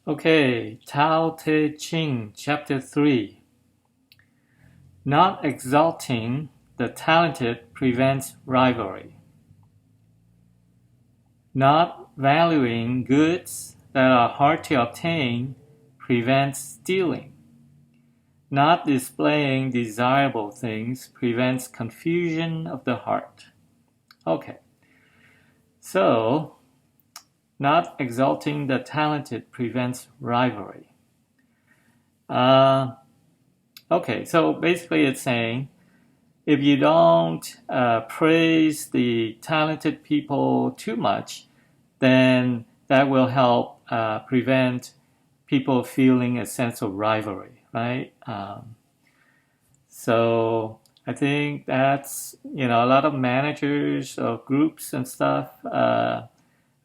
Okay, Tao Te Ching, Chapter 3. Not exalting the talented prevents rivalry. Not valuing goods that are hard to obtain prevents stealing. Not displaying desirable things prevents confusion of the heart. Okay, so not exalting the talented prevents rivalry. Okay, so basically it's saying if you don't praise the talented people too much, then that will help prevent people feeling a sense of rivalry, right? So I think that's, a lot of managers of groups and stuff,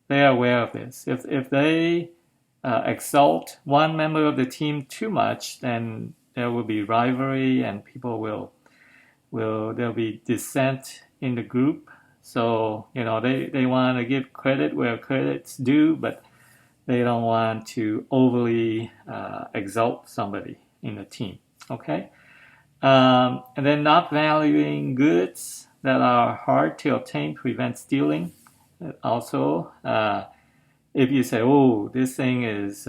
they are aware of this. If they exalt one member of the team too much, then there will be rivalry and people there'll be dissent in the group. So, they want to give credit where credit's due, but they don't want to overly exalt somebody in the team. Okay? And then not valuing goods that are hard to obtain prevents stealing. Also, if you say, oh, this thing is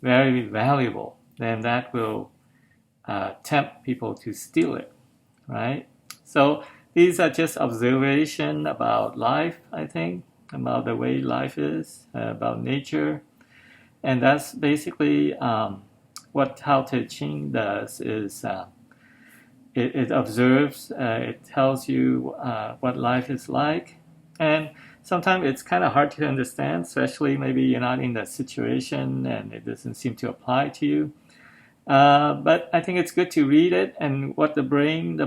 very valuable, then that will tempt people to steal it, right? So these are just observation about life, I think, about the way life is, about nature. And that's basically what Tao Te Ching does is it observes, it tells you what life is like. And sometimes it's kind of hard to understand, especially maybe you're not in that situation and it doesn't seem to apply to you. But I think it's good to read it, and what the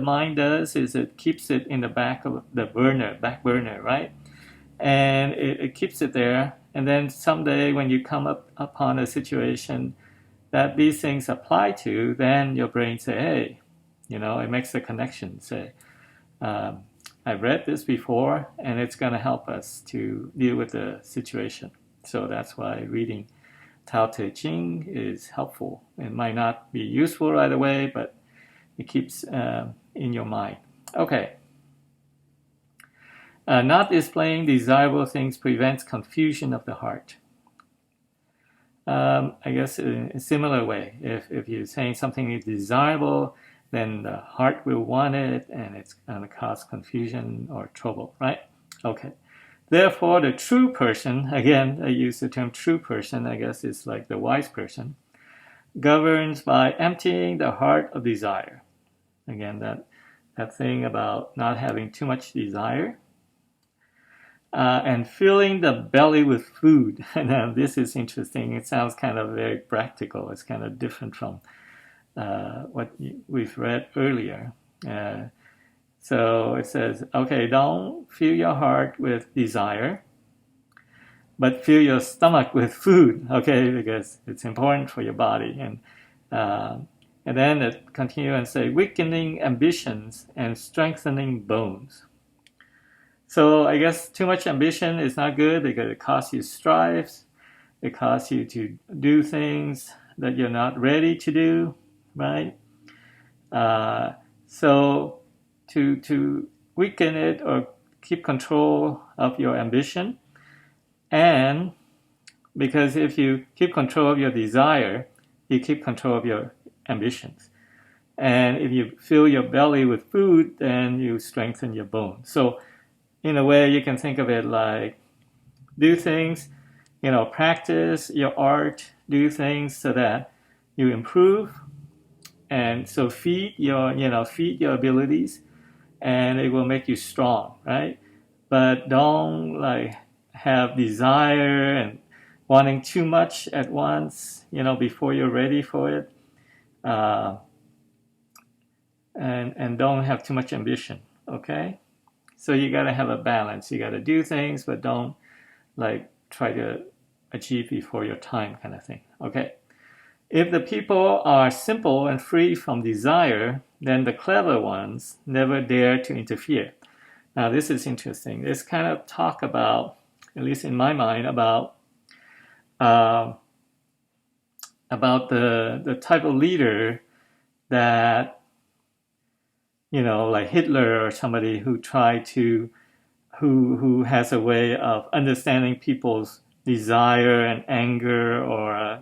mind does is it keeps it in the back burner, right? And it keeps it there, and then someday when you come upon a situation that these things apply to, then your brain say, hey, it makes a connection, say, I've read this before, and it's going to help us to deal with the situation. So that's why reading Tao Te Ching is helpful. It might not be useful right away, but it keeps in your mind. Okay. Not displaying desirable things prevents confusion of the heart. I guess in a similar way, if you're saying something is desirable, then the heart will want it, and it's going to cause confusion or trouble, right? Okay. Therefore, the true person, again, I use the term true person, I guess it's like the wise person, governs by emptying the heart of desire. Again, that thing about not having too much desire. And filling the belly with food. And this is interesting. It sounds kind of very practical. It's kind of different from what we've read earlier. So it says, okay, don't fill your heart with desire, but fill your stomach with food, okay, because it's important for your body. And then it continues and say, weakening ambitions and strengthening bones. So I guess too much ambition is not good because it costs you strife. It costs you to do things that you're not ready to do, right? So to weaken it or keep control of your ambition, and because if you keep control of your desire, you keep control of your ambitions. And if you fill your belly with food, then you strengthen your bones. So in a way, you can think of it like do things, practice your art, do things so that you improve. And so feed your abilities, and it will make you strong, right? But don't have desire and wanting too much at once, before you're ready for it. And don't have too much ambition, okay? So you got to have a balance. You got to do things, but don't try to achieve before your time kind of thing, okay? If the people are simple and free from desire, then the clever ones never dare to interfere. Now, this is interesting. This kind of talk about, at least in my mind, about about the type of leader that, like Hitler or somebody who has a way of understanding people's desire and anger, or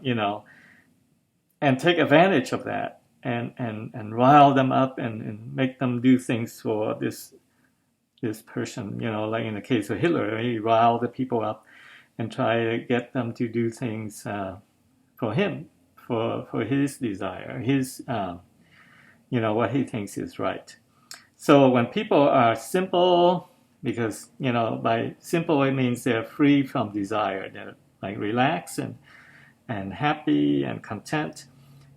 and take advantage of that, and rile them up, and make them do things for this person. Like in the case of Hitler, he riled the people up and try to get them to do things for him, for his desire, his what he thinks is right. So when people are simple, because by simple it means they're free from desire, they're like relaxed and happy and content,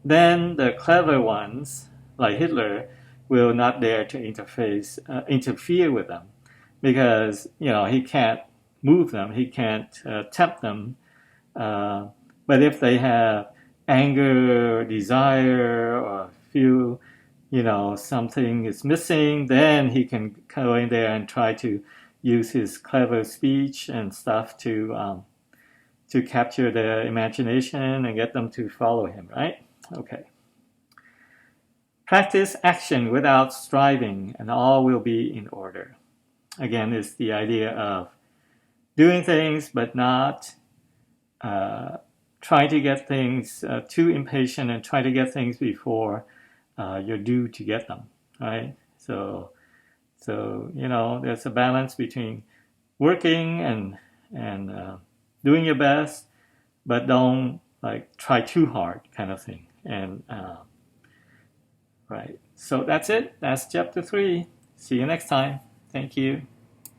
then the clever ones, like Hitler, will not dare to interfere with them, because he can't move them, he can't tempt them. But if they have anger or desire, or feel something is missing, then he can go in there and try to use his clever speech and stuff to capture their imagination and get them to follow him, right? Okay. Practice action without striving, and all will be in order. Again, it's the idea of doing things, but not trying to get things too impatient, and try to get things before you're due to get them, right? So there's a balance between working and doing your best, but don't like try too hard, kind of thing. And right. So that's it. That's chapter 3. See you next time. Thank you.